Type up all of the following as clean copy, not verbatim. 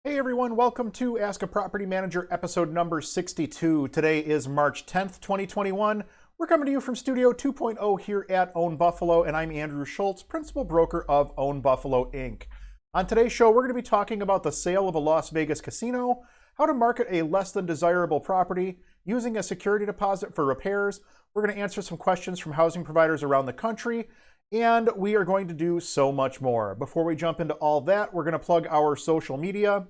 Hey everyone, welcome to Ask a Property Manager episode number 62. Today is March 10th, 2021. We're coming to you from Studio 2.0 here at Own Buffalo, and I'm Andrew Schultz, principal broker of Own Buffalo Inc. On today's show, we're going to be talking about the sale of a Las Vegas casino, how to market a less than desirable property, using a security deposit for repairs. We're going to answer some questions from housing providers around the country, and we are going to do so much more. Before we jump into all that, we're going to plug our social media.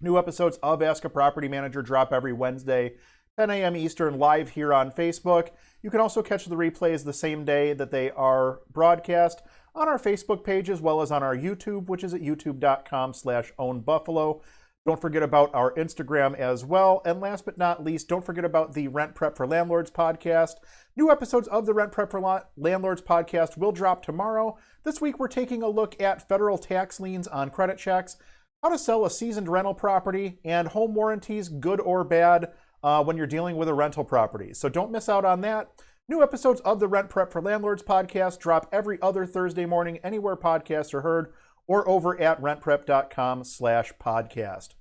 New episodes of Ask a Property Manager drop every Wednesday, 10 a.m. Eastern, live here on Facebook. You can also catch the replays the same day that they are broadcast on our Facebook page as well as on our YouTube, which is at youtube.com/ownbuffalo. Don't forget about our Instagram as well. And last but not least, don't forget about the Rent Prep for Landlords podcast. New episodes of the Rent Prep for Landlords podcast will drop tomorrow. This week, we're taking a look at federal tax liens on credit checks, how to sell a seasoned rental property, and home warranties, good or bad, when you're dealing with a rental property. So don't miss out on that. New episodes of the Rent Prep for Landlords podcast drop every other Thursday morning anywhere podcasts are heard or over at rentprep.com/podcast.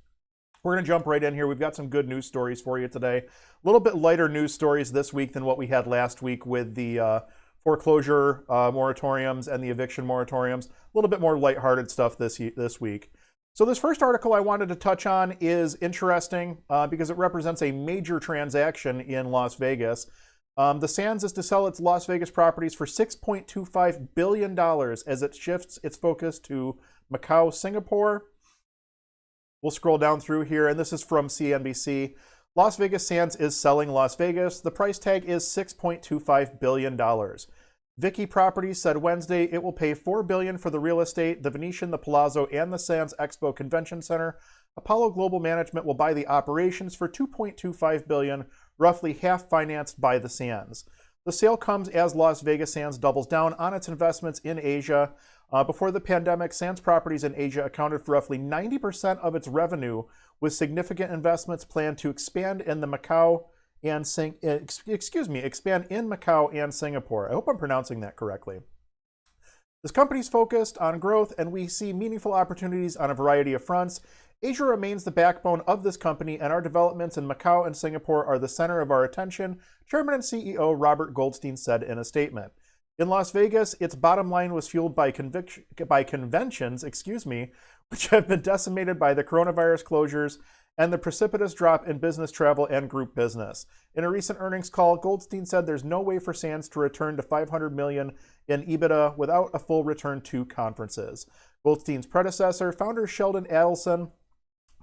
We're going to jump right in here. We've got some good news stories for you today. A little bit lighter news stories this week than what we had last week with the foreclosure moratoriums and the eviction moratoriums. A little bit more lighthearted stuff this week. So this first article I wanted to touch on is interesting because it represents a major transaction in Las Vegas. The Sands is to sell its Las Vegas properties for $6.25 billion as it shifts its focus to Macau, Singapore. We'll scroll down through here, and this is from CNBC. Las Vegas Sands is selling Las Vegas. The price tag is $6.25 billion. Vicky Properties said Wednesday it will pay $4 billion for the real estate, the Venetian, the Palazzo, and the Sands Expo Convention Center. Apollo Global Management will buy the operations for $2.25 billion, roughly half financed by the Sands. The sale comes as Las Vegas Sands doubles down on its investments in Asia. Before the pandemic, Sands Properties in Asia accounted for roughly 90% of its revenue, with significant investments planned to expand in Macau and Singapore. I hope I'm pronouncing that correctly. This company's focused on growth, and we see meaningful opportunities on a variety of fronts. Asia remains the backbone of this company, and our developments in Macau and Singapore are the center of our attention, Chairman and CEO Robert Goldstein said in a statement. In Las Vegas, its bottom line was fueled by conventions, which have been decimated by the coronavirus closures and the precipitous drop in business travel and group business. In a recent earnings call, Goldstein said there's no way for Sands to return to $500 million in EBITDA without a full return to conferences. Goldstein's predecessor, founder Sheldon Adelson,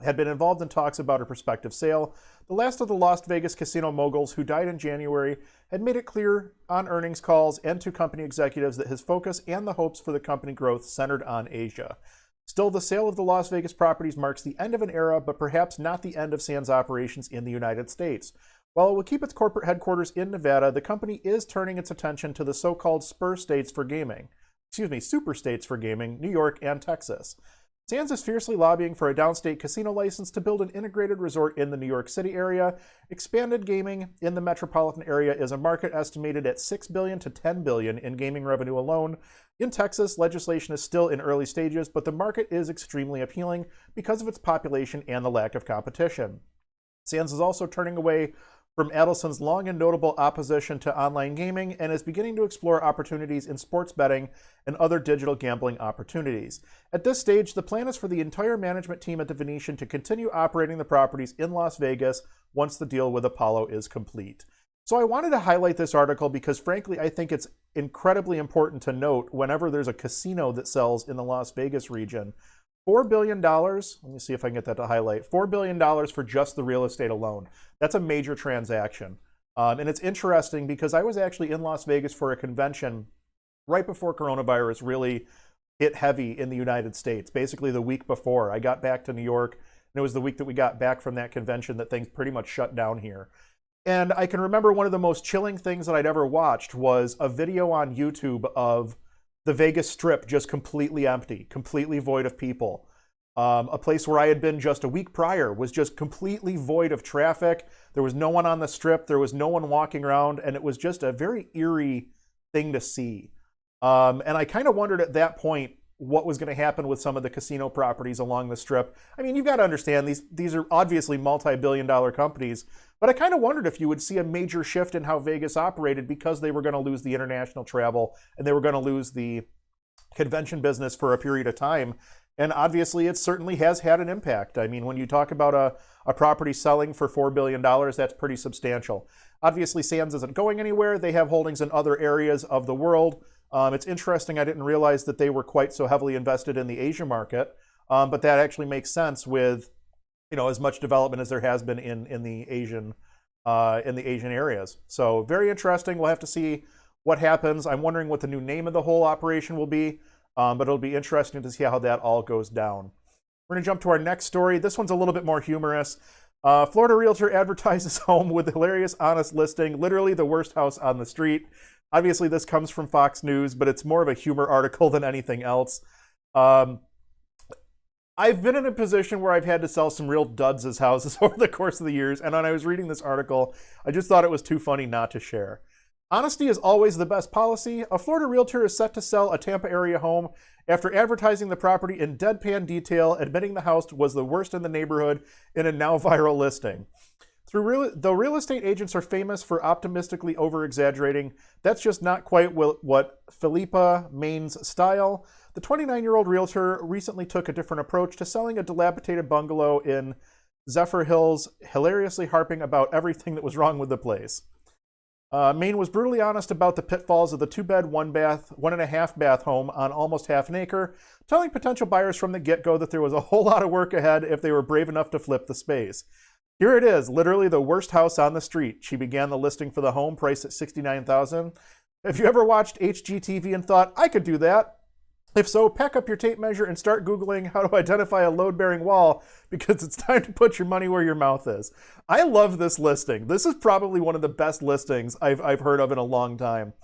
had been involved in talks about a prospective sale. The last of the Las Vegas casino moguls, who died in January, had made it clear on earnings calls and to company executives that his focus and the hopes for the company growth centered on Asia. Still, the sale of the Las Vegas properties marks the end of an era, but perhaps not the end of Sands operations in the United States. While it will keep its corporate headquarters in Nevada, the company is turning its attention to the so-called super states for gaming, New York and Texas. Sands is fiercely lobbying for a downstate casino license to build an integrated resort in the New York City area. Expanded gaming in the metropolitan area is a market estimated at $6 billion to $10 billion in gaming revenue alone. In Texas, legislation is still in early stages, but the market is extremely appealing because of its population and the lack of competition. Sands is also turning away from Adelson's long and notable opposition to online gaming and is beginning to explore opportunities in sports betting and other digital gambling opportunities. At this stage, the plan is for the entire management team at the Venetian to continue operating the properties in Las Vegas once the deal with Apollo is complete. So I wanted to highlight this article because, frankly, I think it's incredibly important to note whenever there's a casino that sells in the Las Vegas region. $4 billion, let me see if I can get that to highlight, $4 billion for just the real estate alone. That's a major transaction. And it's interesting because I was actually in Las Vegas for a convention right before coronavirus really hit heavy in the United States. Basically the week before. I got back to New York, and it was the week that we got back from that convention that things pretty much shut down here. And I can remember one of the most chilling things that I'd ever watched was a video on YouTube of the Vegas Strip just completely empty, completely void of people. A place where I had been just a week prior was just completely void of traffic. There was no one on the Strip. There was no one walking around, and it was just a very eerie thing to see. And I kind of wondered at that point, what was going to happen with some of the casino properties along the strip. I mean, you've got to understand these are obviously multi-billion-dollar companies, but I kind of wondered if you would see a major shift in how Vegas operated because they were going to lose the international travel and they were going to lose the convention business for a period of time. And obviously, it certainly has had an impact. I mean, when you talk about a property selling for $4 billion, that's pretty substantial. Obviously, Sands isn't going anywhere. They have holdings in other areas of the world. It's interesting. I didn't realize that they were quite so heavily invested in the Asia market, but that actually makes sense with, as much development as there has been in the Asian areas. So very interesting. We'll have to see what happens. I'm wondering what the new name of the whole operation will be, but it'll be interesting to see how that all goes down. We're going to jump to our next story. This one's a little bit more humorous. Florida Realtor advertises home with hilarious honest listing, literally the worst house on the street. Obviously, this comes from Fox News, but it's more of a humor article than anything else. I've been in a position where I've had to sell some real duds as houses over the course of the years, and when I was reading this article, I just thought it was too funny not to share. Honesty is always the best policy. A Florida realtor is set to sell a Tampa area home after advertising the property in deadpan detail, admitting the house was the worst in the neighborhood in a now viral listing. Though real estate agents are famous for optimistically over-exaggerating, that's just not quite what Philippa Main's style. The 29-year-old realtor recently took a different approach to selling a dilapidated bungalow in Zephyr Hills, hilariously harping about everything that was wrong with the place. Maine was brutally honest about the pitfalls of the 2-bed, 1-bath, 1.5-bath home on almost half an acre, telling potential buyers from the get-go that there was a whole lot of work ahead if they were brave enough to flip the space. Here it is, literally the worst house on the street. She began the listing for the home, priced at $69,000. Have you ever watched HGTV and thought, I could do that? If so, pack up your tape measure and start Googling how to identify a load-bearing wall, because it's time to put your money where your mouth is. I love this listing. This is probably one of the best listings I've heard of in a long time.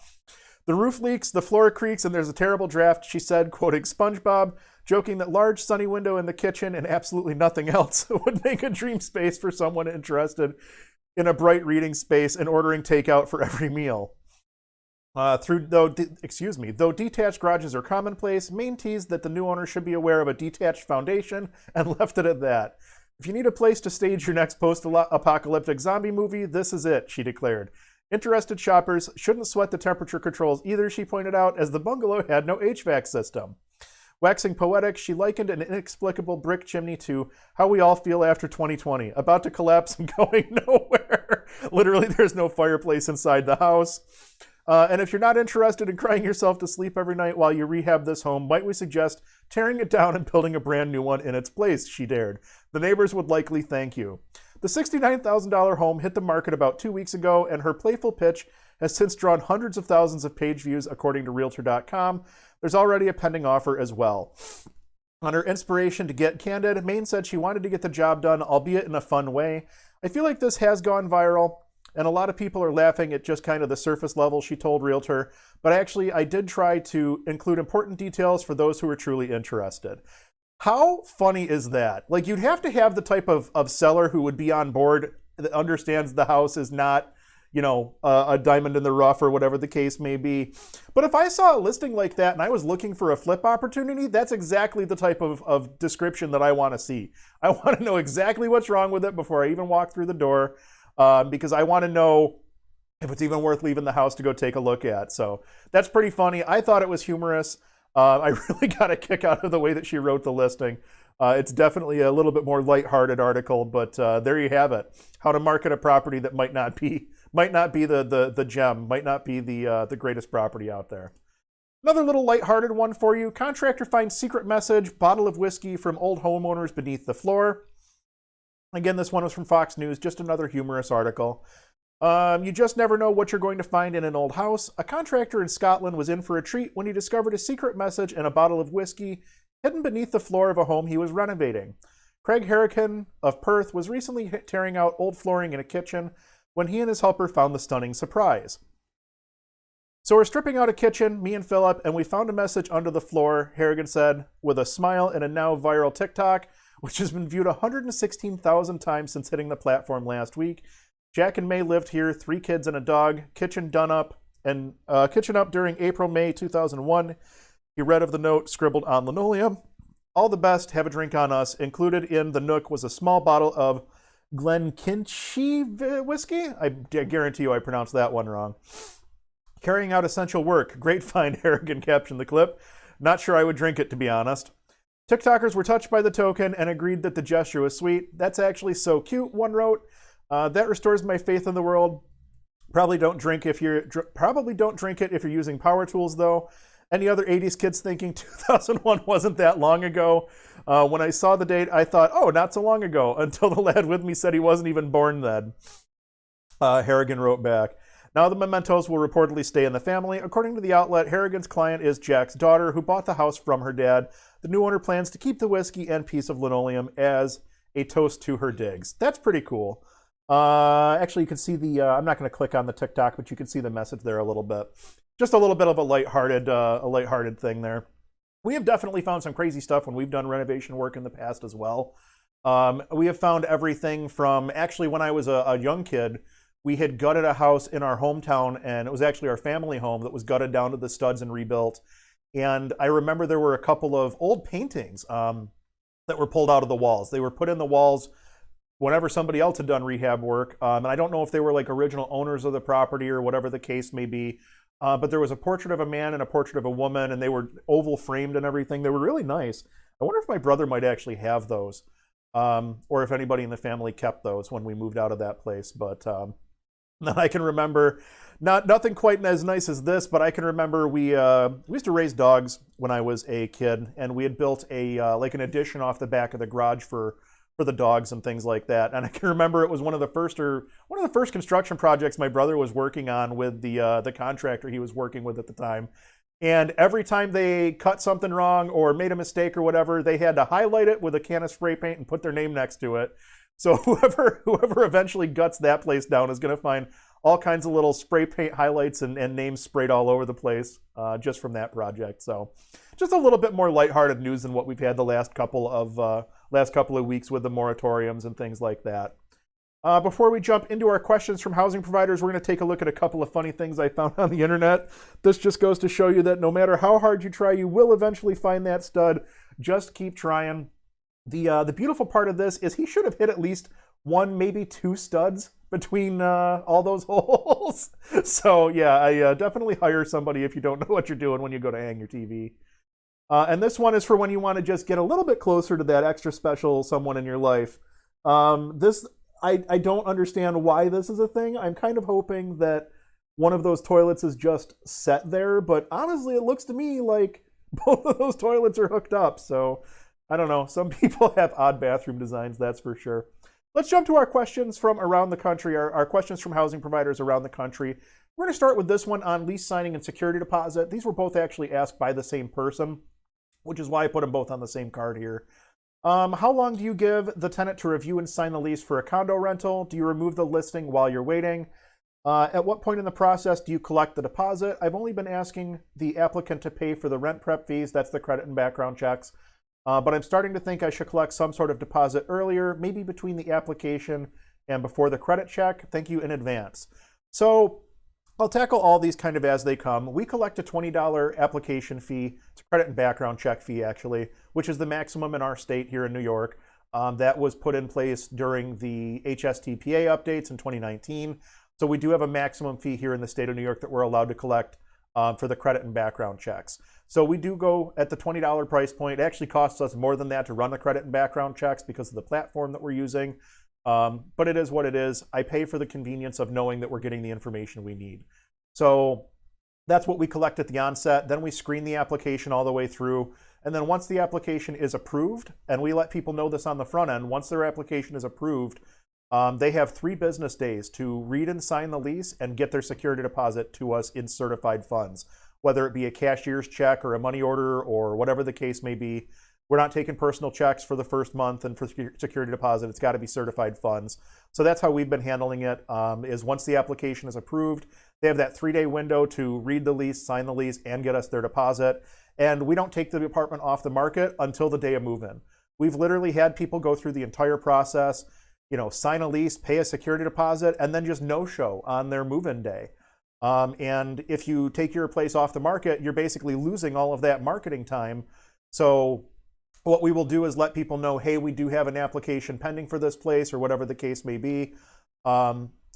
The roof leaks, the floor creaks, and there's a terrible draft, she said, quoting SpongeBob, joking that large sunny window in the kitchen and absolutely nothing else would make a dream space for someone interested in a bright reading space and ordering takeout for every meal. Though detached garages are commonplace, Maine teased that the new owner should be aware of a detached foundation and left it at that. If you need a place to stage your next post-apocalyptic zombie movie, this is it, she declared. Interested shoppers shouldn't sweat the temperature controls either, she pointed out, as the bungalow had no HVAC system. Waxing poetic, she likened an inexplicable brick chimney to how we all feel after 2020, about to collapse and going nowhere. Literally, there's no fireplace inside the house. And if you're not interested in crying yourself to sleep every night while you rehab this home, might we suggest tearing it down and building a brand new one in its place, she dared. The neighbors would likely thank you. The $69,000 home hit the market about 2 weeks ago, and her playful pitch has since drawn hundreds of thousands of page views, according to Realtor.com. There's already a pending offer as well. On her inspiration to get candid, Maine said she wanted to get the job done, albeit in a fun way. I feel like this has gone viral, and a lot of people are laughing at just kind of the surface level, she told Realtor. But actually, I did try to include important details for those who are truly interested. How funny is that? Like, you'd have to have the type of seller who would be on board that understands the house is not, a diamond in the rough or whatever the case may be. But if I saw a listing like that and I was looking for a flip opportunity, that's exactly the type of description that I want to see. I want to know exactly what's wrong with it before I even walk through the door, because I want to know if it's even worth leaving the house to go take a look at. So that's pretty funny. I thought it was humorous. I really got a kick out of the way that she wrote the listing. It's definitely a little bit more lighthearted article, but there you have it. How to market a property that might not be the gem, might not be the greatest property out there. Another little lighthearted one for you. Contractor finds secret message, bottle of whiskey from old homeowners beneath the floor. Again, this one was from Fox News, just another humorous article. You just never know what you're going to find in an old house. A contractor in Scotland was in for a treat when he discovered a secret message and a bottle of whiskey hidden beneath the floor of a home he was renovating. Craig Harrican of Perth was recently tearing out old flooring in a kitchen when he and his helper found the stunning surprise. So we're stripping out a kitchen, me and Philip, and we found a message under the floor, Harrigan said, with a smile in a now viral TikTok, which has been viewed 116,000 times since hitting the platform last week. Jack and May lived here, 3 kids and a dog, kitchen up during April, May 2001. He read of the note scribbled on linoleum. All the best, have a drink on us. Included in the nook was a small bottle of Glenkinchie whiskey. I guarantee you I pronounced that one wrong. Carrying out essential work. Great find, Harrigan captioned the clip. Not sure I would drink it, to be honest. TikTokers were touched by the token and agreed that the gesture was sweet. That's actually so cute, one wrote. That restores my faith in the world. Probably don't drink it if you're using power tools, though. Any other 80s kids thinking 2001 wasn't that long ago? When I saw the date, I thought, oh, not so long ago, until the lad with me said he wasn't even born then. Harrigan wrote back. Now the mementos will reportedly stay in the family. According to the outlet, Harrigan's client is Jack's daughter, who bought the house from her dad. The new owner plans to keep the whiskey and piece of linoleum as a toast to her digs. That's pretty cool. Actually, you can see the, I'm not going to click on the TikTok, but you can see the message there a little bit. Just a little bit of a lighthearted thing there. We have definitely found some crazy stuff when we've done renovation work in the past as well. We have found everything from, actually, when I was a young kid, we had gutted a house in our hometown, and it was actually our family home that was gutted down to the studs and rebuilt. And I remember there were a couple of old paintings that were pulled out of the walls. They were put in the walls whenever somebody else had done rehab work. And I don't know if they were like original owners of the property or whatever the case may be. But there was a portrait of a man and a portrait of a woman, and they were oval framed and everything. They were really nice. I wonder if my brother might actually have those, or if anybody in the family kept those when we moved out of that place. But I can remember, nothing quite as nice as this, but I can remember we used to raise dogs when I was a kid, and we had built a like an addition off the back of the garage for the dogs and things like that. And I can remember it was one of the first construction projects my brother was working on with the contractor he was working with at the time. And every time they cut something wrong or made a mistake or whatever, they had to highlight it with a can of spray paint and put their name next to it. So whoever eventually guts that place down is going to find all kinds of little spray paint highlights and names sprayed all over the place just from that project. So just a little bit more lighthearted news than what we've had the last couple of weeks with the moratoriums and things like that. Before we jump into our questions from housing providers, we're going to take a look at a couple of funny things I found on the internet. This just goes to show you that no matter how hard you try, you will eventually find that stud. Just keep trying. The beautiful part of this is he should have hit at least one, maybe two studs between all those holes. So yeah, I definitely hire somebody if you don't know what you're doing when you go to hang your TV. And this one is for when you want to just get a little bit closer to that extra special someone in your life. I don't understand why this is a thing. I'm kind of hoping that one of those toilets is just set there, but honestly, it looks to me like both of those toilets are hooked up. So I don't know. Some people have odd bathroom designs, that's for sure. Let's jump to our questions from around the country, our questions from housing providers around the country. We're going to start with this one on lease signing and security deposit. These were both actually asked by the same person, which is why I put them both on the same card here. How long do you give the tenant to review and sign the lease for a condo rental? Do you remove the listing while you're waiting? At what point in the process do you collect the deposit? I've only been asking the applicant to pay for the rent prep fees. That's the credit and background checks. But I'm starting to think I should collect some sort of deposit earlier, maybe between the application and before the credit check. Thank you in advance. So I'll tackle all these kind of as they come. We collect a $20 application fee. It's a credit and background check fee, actually, which is the maximum in our state here in New York. That was put in place during the HSTPA updates in 2019. So we do have a maximum fee here in the state of New York that we're allowed to collect for the credit and background checks. So we do go at the $20 price point. It actually costs us more than that to run the credit and background checks because of the platform that we're using. But it is what it is. I pay for the convenience of knowing that we're getting the information we need. So that's what we collect at the onset. Then we screen the application all the way through. And then once the application is approved, and we let people know this on the front end, once their application is approved, they have 3 business days to read and sign the lease and get their security deposit to us in certified funds, whether it be a cashier's check or a money order or whatever the case may be. We're not taking personal checks for the first month, and for security deposit, it's got to be certified funds. So that's how we've been handling it, is once the application is approved, they have that 3-day window to read the lease, sign the lease, and get us their deposit. And we don't take the apartment off the market until the day of move-in. We've literally had people go through the entire process, sign a lease, pay a security deposit, and then just no-show on their move-in day. And if you take your place off the market, you're basically losing all of that marketing time. So what we will do is let people know, hey, we do have an application pending for this place or whatever the case may be.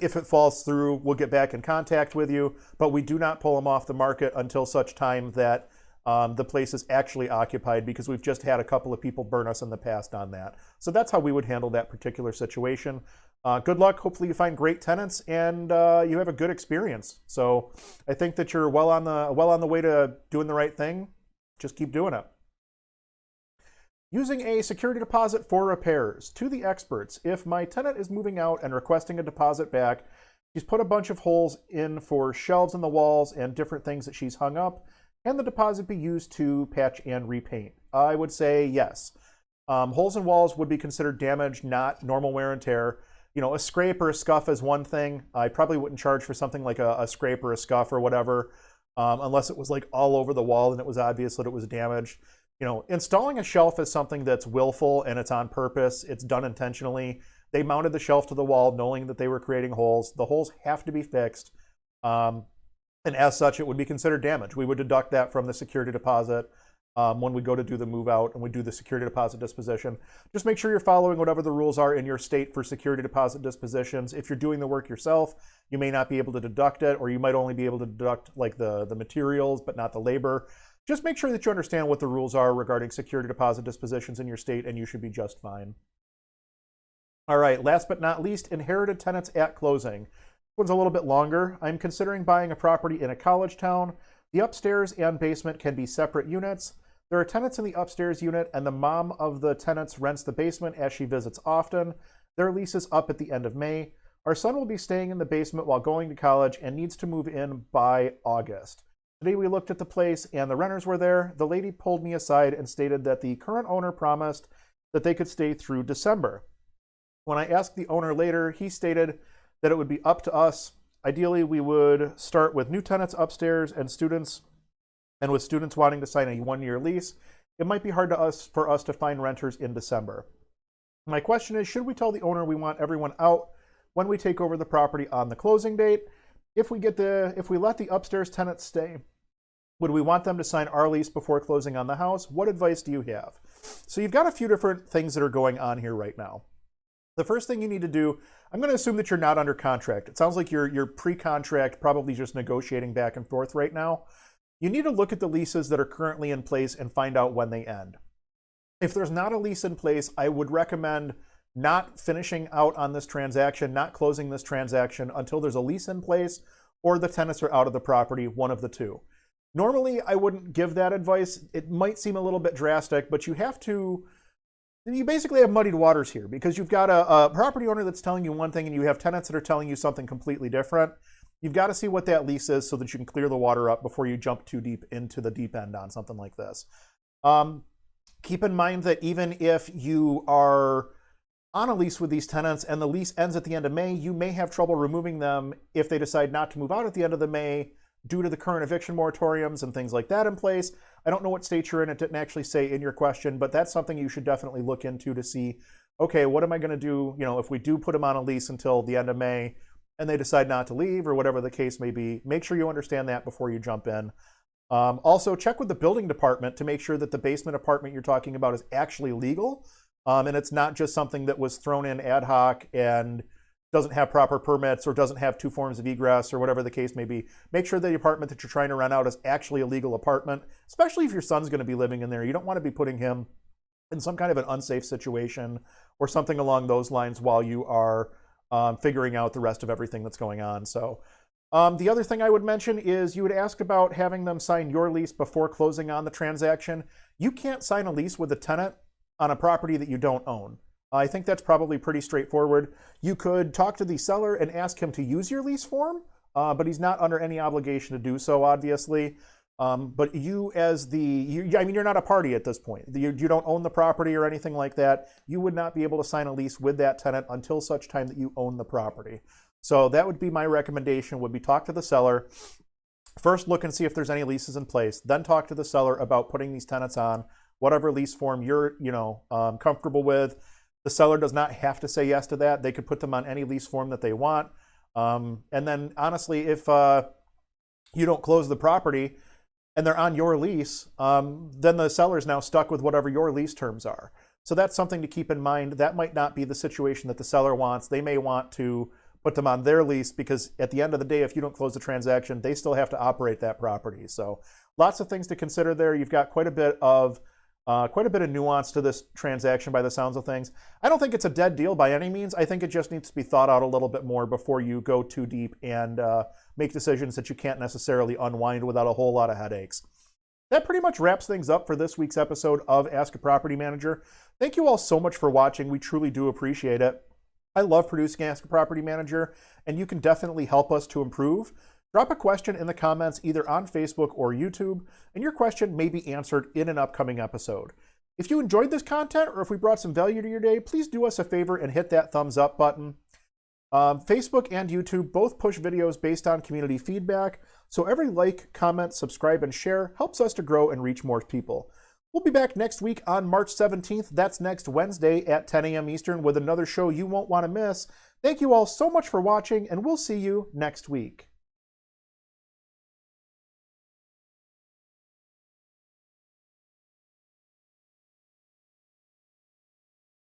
If it falls through, we'll get back in contact with you, but we do not pull them off the market until such time that the place is actually occupied, because we've just had a couple of people burn us in the past on that. So that's how we would handle that particular situation. Good luck. Hopefully you find great tenants and you have a good experience. So I think that you're well on the way to doing the right thing. Just keep doing it. Using a security deposit for repairs. To the experts, if my tenant is moving out and requesting a deposit back, she's put a bunch of holes in for shelves in the walls and different things that she's hung up. Can the deposit be used to patch and repaint? I would say yes. Holes in walls would be considered damage, not normal wear and tear. You know, a scrape or a scuff is one thing. I probably wouldn't charge for something like a scrape or a scuff or whatever, unless it was like all over the wall and it was obvious that it was damaged. You know, installing a shelf is something that's willful and it's on purpose. It's done intentionally. They mounted the shelf to the wall knowing that they were creating holes. The holes have to be fixed. And as such, it would be considered damage. We would deduct that from the security deposit when we go to do the move out and we do the security deposit disposition. Just make sure you're following whatever the rules are in your state for security deposit dispositions. If you're doing the work yourself, you may not be able to deduct it, or you might only be able to deduct like the materials, but not the labor. Just make sure that you understand what the rules are regarding security deposit dispositions in your state, and you should be just fine. All right, last but not least, inherited tenants at closing. This one's a little bit longer. I'm considering buying a property in a college town. The upstairs and basement can be separate units. There are tenants in the upstairs unit, and the mom of the tenants rents the basement as she visits often. Their lease is up at the end of May. Our son will be staying in the basement while going to college and needs to move in by August. Today we looked at the place and the renters were there. The lady pulled me aside and stated that the current owner promised that they could stay through December. When I asked the owner later, he stated that it would be up to us. Ideally, we would start with new tenants upstairs and students, and with students wanting to sign a one-year lease, it might be hard for us to find renters in December. My question is, should we tell the owner we want everyone out when we take over the property on the closing date? If we let the upstairs tenants stay, would we want them to sign our lease before closing on the house? What advice do you have? So you've got a few different things that are going on here right now. The first thing you need to do, I'm going to assume that you're not under contract. It sounds like you're pre-contract, probably just negotiating back and forth right now. You need to look at the leases that are currently in place and find out when they end. If there's not a lease in place, I would recommend not finishing out on this transaction, not closing this transaction until there's a lease in place or the tenants are out of the property, one of the two. Normally, I wouldn't give that advice. It might seem a little bit drastic, but you basically have muddied waters here, because you've got a property owner that's telling you one thing and you have tenants that are telling you something completely different. You've got to see what that lease is so that you can clear the water up before you jump too deep into the deep end on something like this. Keep in mind that even if you are on a lease with these tenants and the lease ends at the end of May, you may have trouble removing them if they decide not to move out at the end of the May due to the current eviction moratoriums and things like that in place. I don't know what state you're in. It didn't actually say in your question, but that's something you should definitely look into to see, okay, what am I going to do, if we do put them on a lease until the end of May and they decide not to leave or whatever the case may be. Make sure you understand that before you jump in. Also, check with the building department to make sure that the basement apartment you're talking about is actually legal, and it's not just something that was thrown in ad hoc and doesn't have proper permits or doesn't have two forms of egress or whatever the case may be. Make sure the apartment that you're trying to rent out is actually a legal apartment, especially if your son's going to be living in there. You don't want to be putting him in some kind of an unsafe situation or something along those lines while you are figuring out the rest of everything that's going on. So the other thing I would mention is you would ask about having them sign your lease before closing on the transaction. You can't sign a lease with a tenant on a property that you don't own. I think that's probably pretty straightforward. You could talk to the seller and ask him to use your lease form, but he's not under any obligation to do so, obviously. But you you're not a party at this point. You don't own the property or anything like that. You would not be able to sign a lease with that tenant until such time that you own the property. So that would be my recommendation, would be talk to the seller. First, look and see if there's any leases in place. Then talk to the seller about putting these tenants on whatever lease form you're comfortable with. The seller does not have to say yes to that. They could put them on any lease form that they want. And then honestly, if you don't close the property and they're on your lease, then the seller's now stuck with whatever your lease terms are. So that's something to keep in mind. That might not be the situation that the seller wants. They may want to put them on their lease because at the end of the day, if you don't close the transaction, they still have to operate that property. So lots of things to consider there. You've got quite a bit of nuance to this transaction by the sounds of things. I don't think it's a dead deal by any means. I think it just needs to be thought out a little bit more before you go too deep and make decisions that you can't necessarily unwind without a whole lot of headaches. That pretty much wraps things up for this week's episode of Ask a Property Manager. Thank you all so much for watching. We truly do appreciate it. I love producing Ask a Property Manager, and you can definitely help us to improve. Drop a question in the comments either on Facebook or YouTube, and your question may be answered in an upcoming episode. If you enjoyed this content or if we brought some value to your day, please do us a favor and hit that thumbs up button. Facebook and YouTube both push videos based on community feedback, so every like, comment, subscribe, and share helps us to grow and reach more people. We'll be back next week on March 17th. That's next Wednesday at 10 a.m. Eastern with another show you won't want to miss. Thank you all so much for watching, and we'll see you next week.